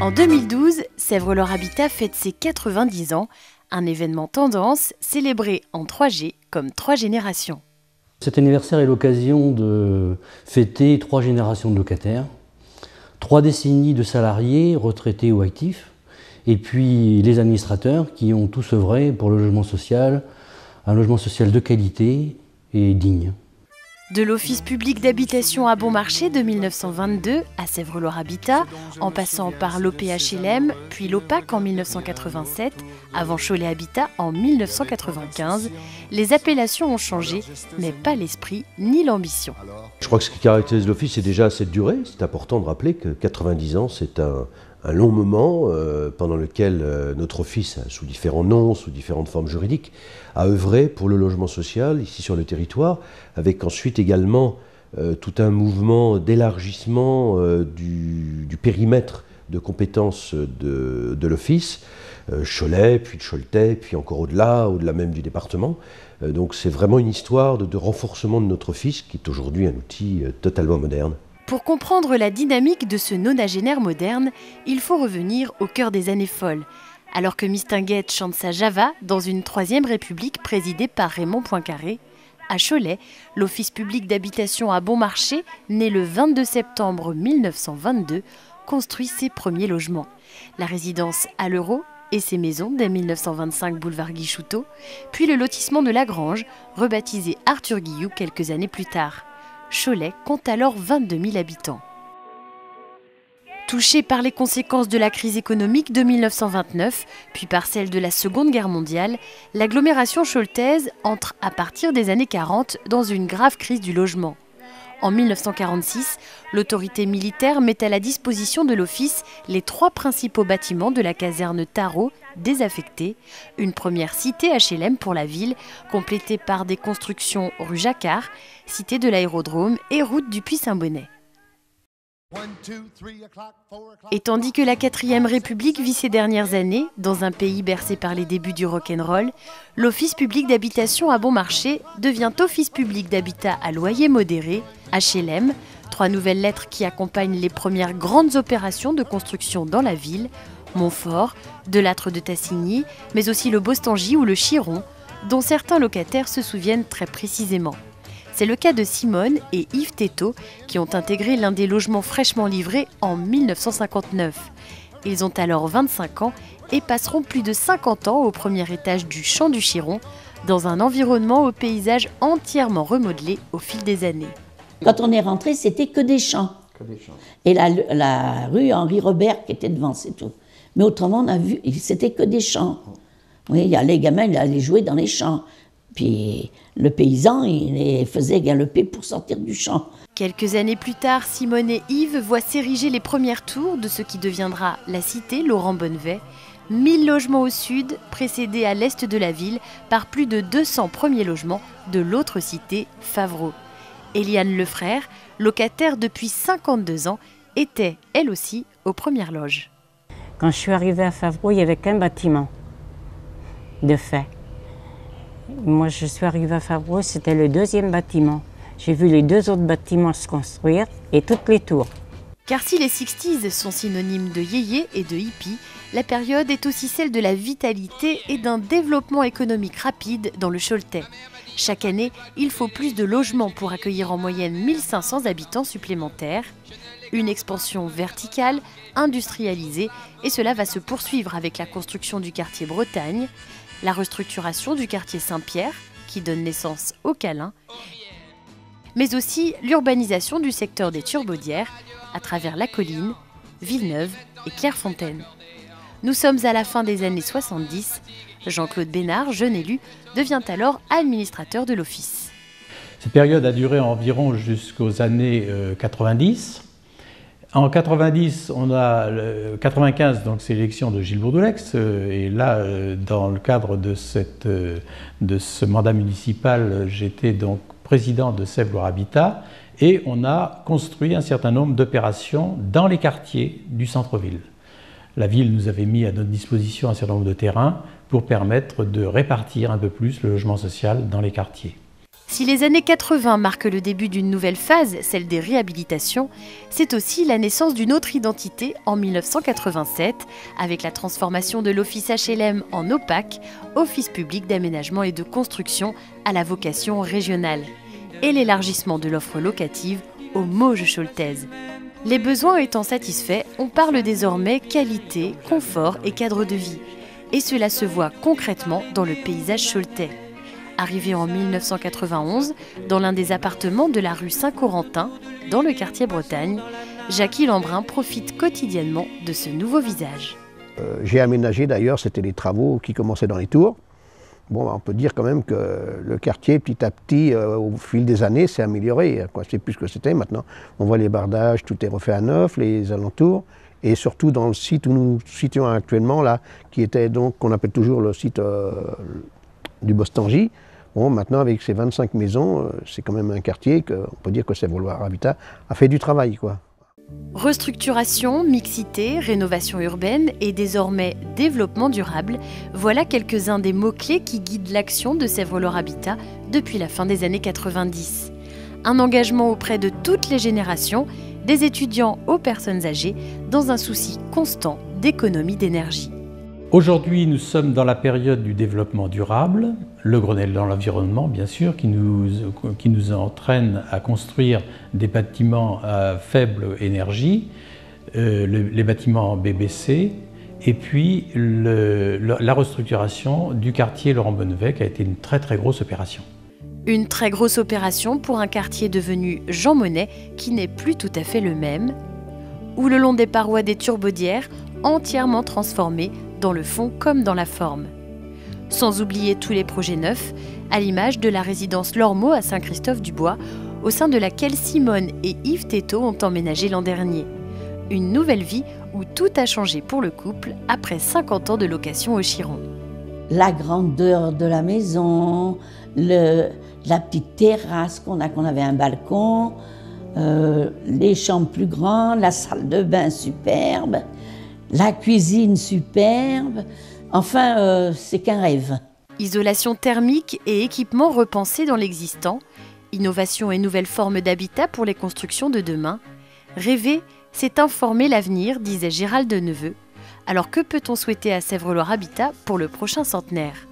En 2012, Sèvres-Leur Habitat fête ses 90 ans, un événement tendance célébré en 3G comme 3 générations. Cet anniversaire est l'occasion de fêter 3 générations de locataires, 3 décennies de salariés, retraités ou actifs, et puis les administrateurs qui ont tous œuvré pour le logement social, un logement social de qualité et digne. De l'Office public d'habitation à Bon Marché de 1922 à Sèvres-Leur Habitat, en passant par l'OPHLM, puis l'OPAC en 1987, avant Cholet Habitat en 1995, les appellations ont changé, mais pas l'esprit ni l'ambition. Je crois que ce qui caractérise l'Office, c'est déjà cette durée. C'est important de rappeler que 90 ans, c'est un long moment pendant lequel notre office, sous différents noms, sous différentes formes juridiques, a œuvré pour le logement social ici sur le territoire, avec ensuite également tout un mouvement d'élargissement du périmètre de compétences de l'office, Cholet, puis de Choletais, puis encore au-delà même du département. Donc c'est vraiment une histoire de renforcement de notre office qui est aujourd'hui un outil totalement moderne. Pour comprendre la dynamique de ce nonagénaire moderne, il faut revenir au cœur des années folles, alors que Mistinguett chante sa Java dans une 3e République présidée par Raymond Poincaré. À Cholet, l'Office public d'habitation à Bon Marché, né le 22 septembre 1922, construit ses premiers logements. La résidence à l'Euro et ses maisons dès 1925 boulevard Guichouteau, puis le lotissement de la Grange, rebaptisé Arthur Guillou quelques années plus tard. Cholet compte alors 22 000 habitants. Touché par les conséquences de la crise économique de 1929, puis par celle de la Seconde Guerre mondiale, l'agglomération choletaise entre à partir des années 40 dans une grave crise du logement. En 1946, l'autorité militaire met à la disposition de l'Office les 3 principaux bâtiments de la caserne Tarot désaffectés, une première cité HLM pour la ville, complétée par des constructions rue Jacquard, cité de l'aérodrome et route du Puy-Saint-Bonnet. Et tandis que la 4e République vit ses dernières années, dans un pays bercé par les débuts du rock'n'roll, l'Office public d'habitation à Bon Marché devient Office public d'habitat à loyer modéré, HLM, 3 nouvelles lettres qui accompagnent les premières grandes opérations de construction dans la ville, Montfort, Delattre de Tassigny, mais aussi le Bostangy ou le Chiron, dont certains locataires se souviennent très précisément. C'est le cas de Simone et Yves Tétot qui ont intégré l'un des logements fraîchement livrés en 1959. Ils ont alors 25 ans et passeront plus de 50 ans au premier étage du Champ du Chiron, dans un environnement au paysage entièrement remodelé au fil des années. Quand on est rentré, c'était que des champs. Et la rue Henri Robert qui était devant, c'est tout. Mais autrement, on a vu, c'était que des champs. Oui, les gamins, ils allaient jouer dans les champs. Puis le paysan, il les faisait galoper pour sortir du champ. Quelques années plus tard, Simone et Yves voient s'ériger les premières tours de ce qui deviendra la cité Laurent Bonnevet. 1000 logements au sud, précédés à l'est de la ville par plus de 200 premiers logements de l'autre cité, Favreau. Eliane Lefrère, locataire depuis 52 ans, était, elle aussi, aux premières loges. Quand je suis arrivée à Favreau, il n'y avait qu'un bâtiment, de fait. Moi, je suis arrivée à Favreau, c'était le 2e bâtiment. J'ai vu les 2 autres bâtiments se construire et toutes les tours. Car si les 60s sont synonymes de yéyé et de hippie, la période est aussi celle de la vitalité et d'un développement économique rapide dans le Choletais. Chaque année, il faut plus de logements pour accueillir en moyenne 1500 habitants supplémentaires. Une expansion verticale, industrialisée, et cela va se poursuivre avec la construction du quartier Bretagne, la restructuration du quartier Saint-Pierre, qui donne naissance au Câlin, mais aussi l'urbanisation du secteur des Turbaudières, à travers la Colline, Villeneuve et Clairefontaine. Nous sommes à la fin des années 70. Jean-Claude Bénard, jeune élu, devient alors administrateur de l'Office. Cette période a duré environ jusqu'aux années 90. En 90, on a 95, donc c'est l'élection de Gilles Bourdoulex, et là, dans le cadre de ce mandat municipal, j'étais donc président de Sèvres-Leur Habitat, et on a construit un certain nombre d'opérations dans les quartiers du centre-ville. La ville nous avait mis à notre disposition un certain nombre de terrains pour permettre de répartir un peu plus le logement social dans les quartiers. Si les années 80 marquent le début d'une nouvelle phase, celle des réhabilitations, c'est aussi la naissance d'une autre identité en 1987, avec la transformation de l'office HLM en OPAC, Office public d'aménagement et de construction à la vocation régionale, et l'élargissement de l'offre locative aux Mauges chaultaises. Les besoins étant satisfaits, on parle désormais qualité, confort et cadre de vie. Et cela se voit concrètement dans le paysage chaultais. Arrivé en 1991, dans l'un des appartements de la rue Saint-Corentin, dans le quartier Bretagne, Jackie Lambrun profite quotidiennement de ce nouveau visage. J'ai aménagé d'ailleurs, c'était les travaux qui commençaient dans les tours. Bon, on peut dire quand même que le quartier, petit à petit, au fil des années, s'est amélioré. Je ne sais plus ce que c'était maintenant. On voit les bardages, tout est refait à neuf, les alentours. Et surtout dans le site où nous nous situons actuellement, là, qui était donc, qu'on appelle toujours le site du Bostangy. Bon, maintenant, avec ces 25 maisons, c'est quand même un quartier qu'on peut dire que Sèvres-Loire Habitat a fait du travail, quoi. Restructuration, mixité, rénovation urbaine et désormais développement durable, voilà quelques-uns des mots-clés qui guident l'action de Sèvres-Loire Habitat depuis la fin des années 90. Un engagement auprès de toutes les générations, des étudiants aux personnes âgées, dans un souci constant d'économie d'énergie. Aujourd'hui, nous sommes dans la période du développement durable, le Grenelle dans l'environnement, bien sûr, qui nous entraîne à construire des bâtiments à faible énergie, les bâtiments BBC, et puis la restructuration du quartier Laurent Bonnevet, qui a été une très très grosse opération. Une très grosse opération pour un quartier devenu Jean Monnet, qui n'est plus tout à fait le même, ou le long des parois des Turbaudières, entièrement transformées dans le fond comme dans la forme. Sans oublier tous les projets neufs, à l'image de la résidence Lormeau à Saint-Christophe-du-Bois, au sein de laquelle Simone et Yves Thétot ont emménagé l'an dernier. Une nouvelle vie où tout a changé pour le couple après 50 ans de location au Chiron. La grandeur de la maison, la petite terrasse qu'on avait un balcon, les chambres plus grandes, la salle de bain superbe, la cuisine superbe, enfin c'est qu'un rêve. Isolation thermique et équipements repensés dans l'existant, innovation et nouvelles formes d'habitat pour les constructions de demain. Rêver, c'est informer l'avenir, disait Gérald Deneveu. Alors que peut-on souhaiter à Sèvres-Loire Habitat pour le prochain centenaire ?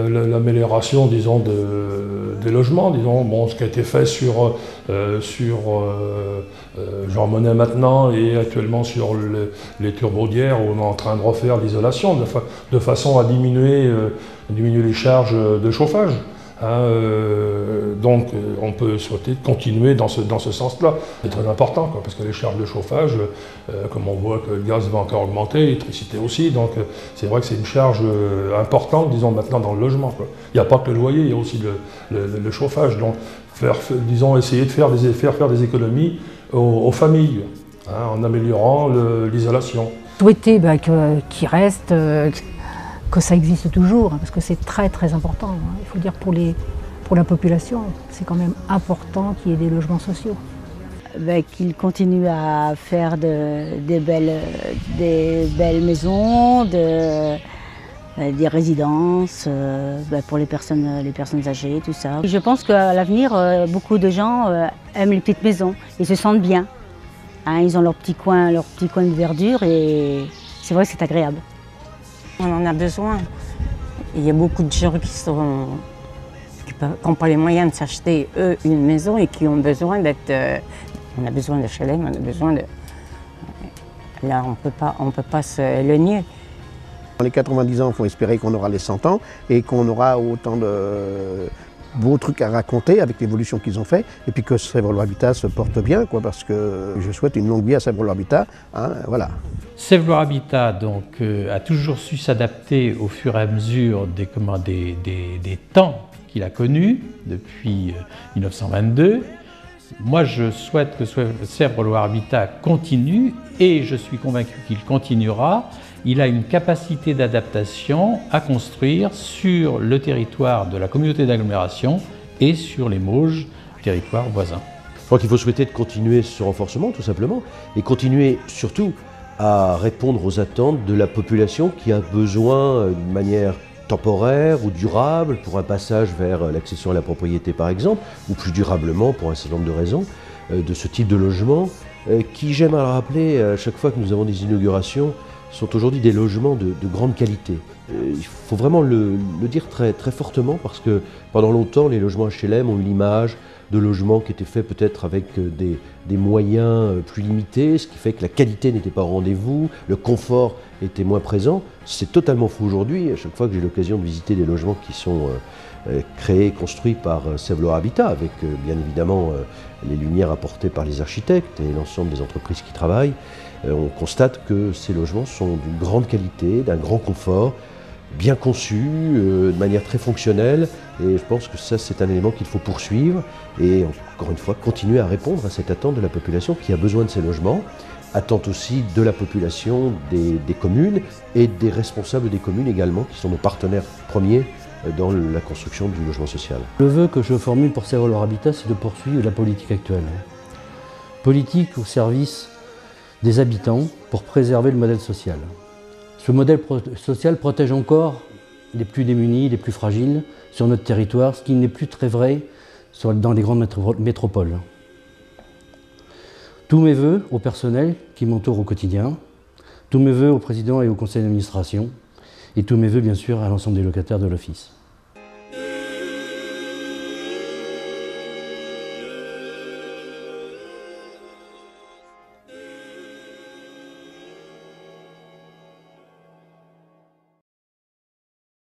L'amélioration, disons, des logements, disons, bon, ce qui a été fait sur Jean Monnet maintenant et actuellement sur les Turbaudières où on est en train de refaire l'isolation de façon à diminuer les charges de chauffage. Donc on peut souhaiter continuer dans ce sens-là. C'est très important, quoi, parce que les charges de chauffage, comme on voit que le gaz va encore augmenter, l'électricité aussi, donc c'est vrai que c'est une charge importante, disons, maintenant dans le logement, quoi. Il n'y a pas que le loyer, il y a aussi le chauffage. Donc essayer de faire des économies aux familles, en améliorant l'isolation. Souhaiter qu'il reste... que ça existe toujours, parce que c'est très très important. Il faut dire pour la population, c'est quand même important qu'il y ait des logements sociaux. Qu'ils continuent à faire des belles maisons, des résidences pour les personnes âgées, tout ça. Je pense qu'à l'avenir, beaucoup de gens aiment les petites maisons, ils se sentent bien. Ils ont leur petit coin de verdure et c'est vrai que c'est agréable. On en a besoin. Il y a beaucoup de gens qui n'ont pas les moyens de s'acheter, eux, une maison et qui ont besoin d'être... on a besoin de HLM, on a besoin de... Là, on peut pas se le nier. Dans les 90 ans, il faut espérer qu'on aura les 100 ans et qu'on aura autant de beaux trucs à raconter avec l'évolution qu'ils ont fait et puis que Sèvres-Loire Habitat se porte bien, quoi, parce que je souhaite une longue vie à Sèvres-Loire Habitat, voilà. Sèvres-Loire Habitat donc, a toujours su s'adapter au fur et à mesure des temps qu'il a connus depuis 1922. Moi, je souhaite que Sèvres-Loire Habitat continue et je suis convaincu qu'il continuera. Il a une capacité d'adaptation à construire sur le territoire de la communauté d'agglomération et sur les Mauges, territoires voisins. Je crois qu'il faut souhaiter de continuer ce renforcement, tout simplement, et continuer surtout à répondre aux attentes de la population qui a besoin, d'une manière temporaire ou durable pour un passage vers l'accession à la propriété par exemple, ou plus durablement pour un certain nombre de raisons, de ce type de logement, qui, j'aime à le rappeler, à chaque fois que nous avons des inaugurations, sont aujourd'hui des logements de grande qualité. Il faut vraiment le dire très, très fortement parce que pendant longtemps, les logements HLM ont eu l'image de logements qui étaient faits peut-être avec des moyens plus limités, ce qui fait que la qualité n'était pas au rendez-vous, le confort était moins présent. C'est totalement faux aujourd'hui. À chaque fois que j'ai l'occasion de visiter des logements qui sont créés, construits par Sèvres Habitat, avec bien évidemment les lumières apportées par les architectes et l'ensemble des entreprises qui travaillent, on constate que ces logements sont d'une grande qualité, d'un grand confort, bien conçus, de manière très fonctionnelle, et je pense que ça c'est un élément qu'il faut poursuivre et encore une fois continuer à répondre à cette attente de la population qui a besoin de ces logements, attente aussi de la population des communes et des responsables des communes également qui sont nos partenaires premiers dans la construction du logement social. Le vœu que je formule pour Sèvres Habitat, c'est de poursuivre la politique actuelle. Politique au service des habitants pour préserver le modèle social. Ce modèle social protège encore les plus démunis, les plus fragiles sur notre territoire, ce qui n'est plus très vrai dans les grandes métropoles. Tous mes vœux au personnel qui m'entoure au quotidien, tous mes vœux au président et au conseil d'administration, et tous mes vœux bien sûr à l'ensemble des locataires de l'office.